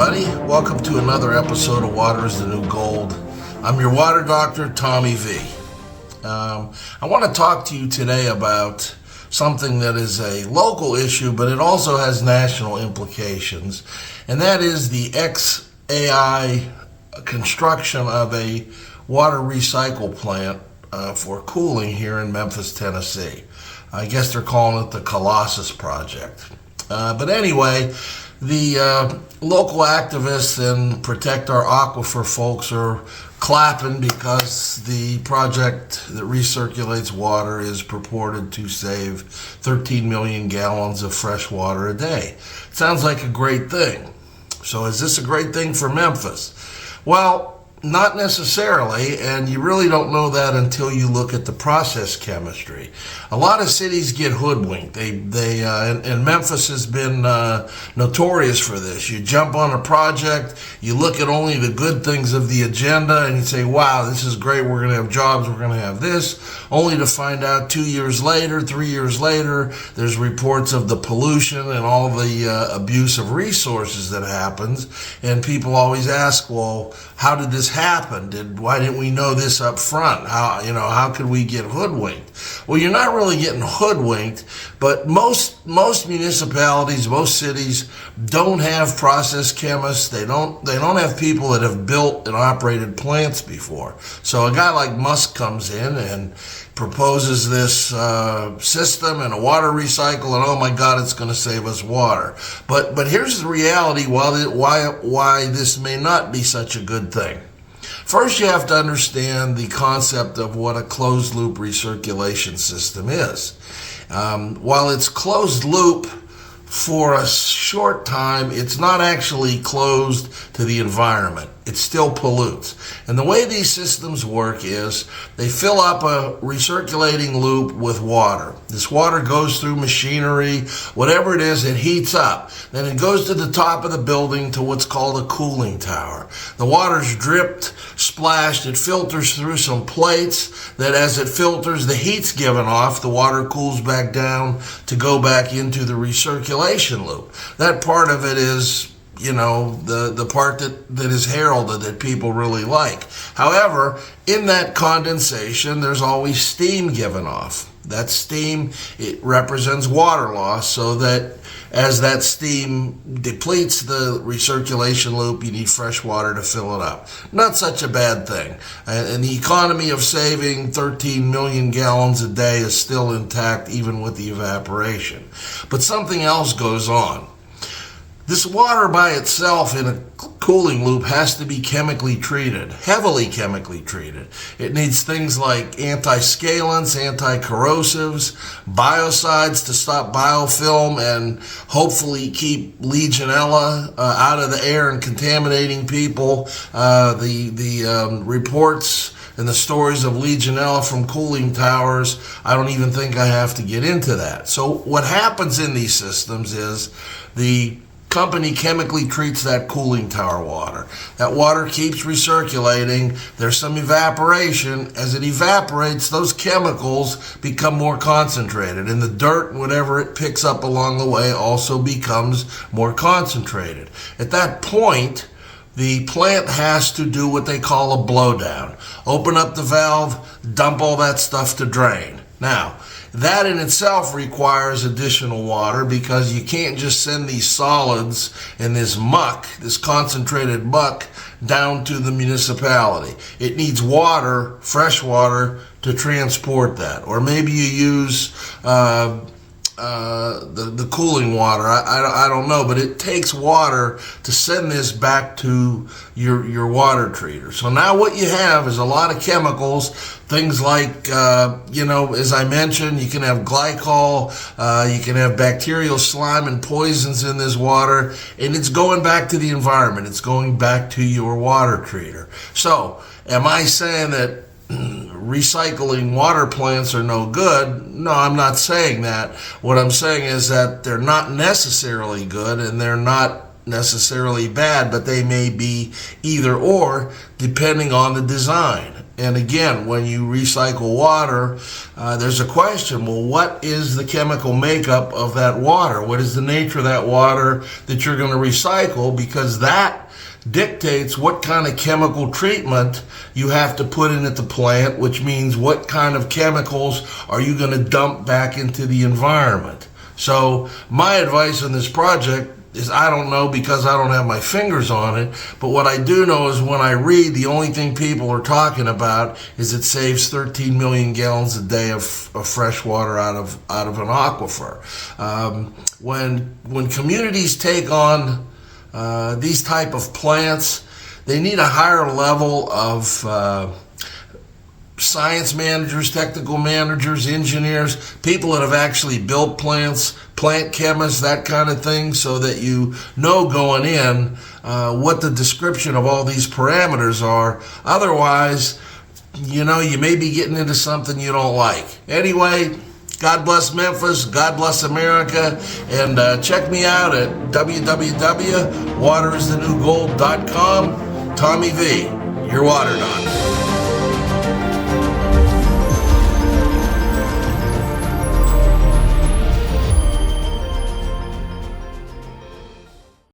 everybody. Welcome to another episode of Water is the New Gold. I'm your water doctor, Tommy V. I want to talk to you today about something that is a local issue, but it also has national implications, and that is the XAI construction of a water recycle plant for cooling here in Memphis, Tennessee. I guess they're calling it the Colossus project. But anyway, the local activists and Protect Our Aquifer folks are clapping because the project that recirculates water is purported to save 13 million gallons of fresh water a day. Sounds like a great thing. So is this a great thing for Memphis? Well, not necessarily, and you really don't know that until you look at the process chemistry. A lot of cities get hoodwinked. And Memphis has been notorious for this. You jump on a project, you look at only the good things of the agenda, and you say, wow, this is great, we're going to have jobs, we're going to have this, only to find out 2 years later, 3 years later, there's reports of the pollution and all the abuse of resources that happens, and people always ask, well, how did this happen? Why didn't we know this up front? How could we get hoodwinked? Well, you're not really getting hoodwinked, but most municipalities, most cities don't have process chemists. They don't have people that have built and operated plants before. So a guy like Musk comes in and proposes this system and a water recycle, and oh my God, it's going to save us water. But here's the reality why this may not be such a good thing. First, you have to understand the concept of what a closed loop recirculation system is. While it's closed loop for a short time, it's not actually closed to the environment. It still pollutes. And the way these systems work is they fill up a recirculating loop with water. This water goes through machinery, whatever it is, it heats up. Then it goes to the top of the building to what's called a cooling tower. The water's dripped, splashed, it filters through some plates that as it filters, the heat's given off, the water cools back down to go back into the recirculation loop. That part of it is the part that is heralded that people really like. However, in that condensation, there's always steam given off. That steam, it represents water loss, so that as that steam depletes the recirculation loop, you need fresh water to fill it up. Not such a bad thing. And the economy of saving 13 million gallons a day is still intact, even with the evaporation. But something else goes on. This water by itself in a cooling loop has to be chemically treated, heavily chemically treated. It needs things like anti-scalants, anti-corrosives, biocides to stop biofilm and hopefully keep Legionella out of the air and contaminating people. The reports and the stories of Legionella from cooling towers, I don't even think I have to get into that. So what happens in these systems is the company chemically treats that cooling tower water. That water keeps recirculating. There's some evaporation. As it evaporates, those chemicals become more concentrated, and the dirt and whatever it picks up along the way also becomes more concentrated. At that point, the plant has to do what they call a blowdown. Open up the valve, dump all that stuff to drain. Now, that in itself requires additional water because you can't just send these solids and this muck, this concentrated muck, down to the municipality. It needs water, fresh water, to transport that. Or maybe you use the cooling water. I don't know, but it takes water to send this back to your water treater. So now what you have is a lot of chemicals, things like, as I mentioned, you can have glycol, you can have bacterial slime and poisons in this water, and it's going back to the environment. It's going back to your water treater. So am I saying that recycling water plants are no good? No, I'm not saying that. What I'm saying is that they're not necessarily good and they're not necessarily bad, but they may be either or depending on the design. And again, when you recycle water, there's a question, well, what is the chemical makeup of that water? What is the nature of that water that you're going to recycle? Because that dictates what kind of chemical treatment you have to put in at the plant, which means what kind of chemicals are you going to dump back into the environment. So my advice on this project is I don't know, because I don't have my fingers on it, but what I do know is when I read, the only thing people are talking about is it saves 13 million gallons a day of fresh water out of an aquifer. When communities take on these type of plants, they need a higher level of science managers, technical managers, engineers, people that have actually built plants, plant chemists, that kind of thing, so that you know going in what the description of all these parameters are. Otherwise, you may be getting into something you don't like. Anyway, God bless Memphis, God bless America, and check me out at www.wateristheNewGold.com. Tommy V, your water doctor.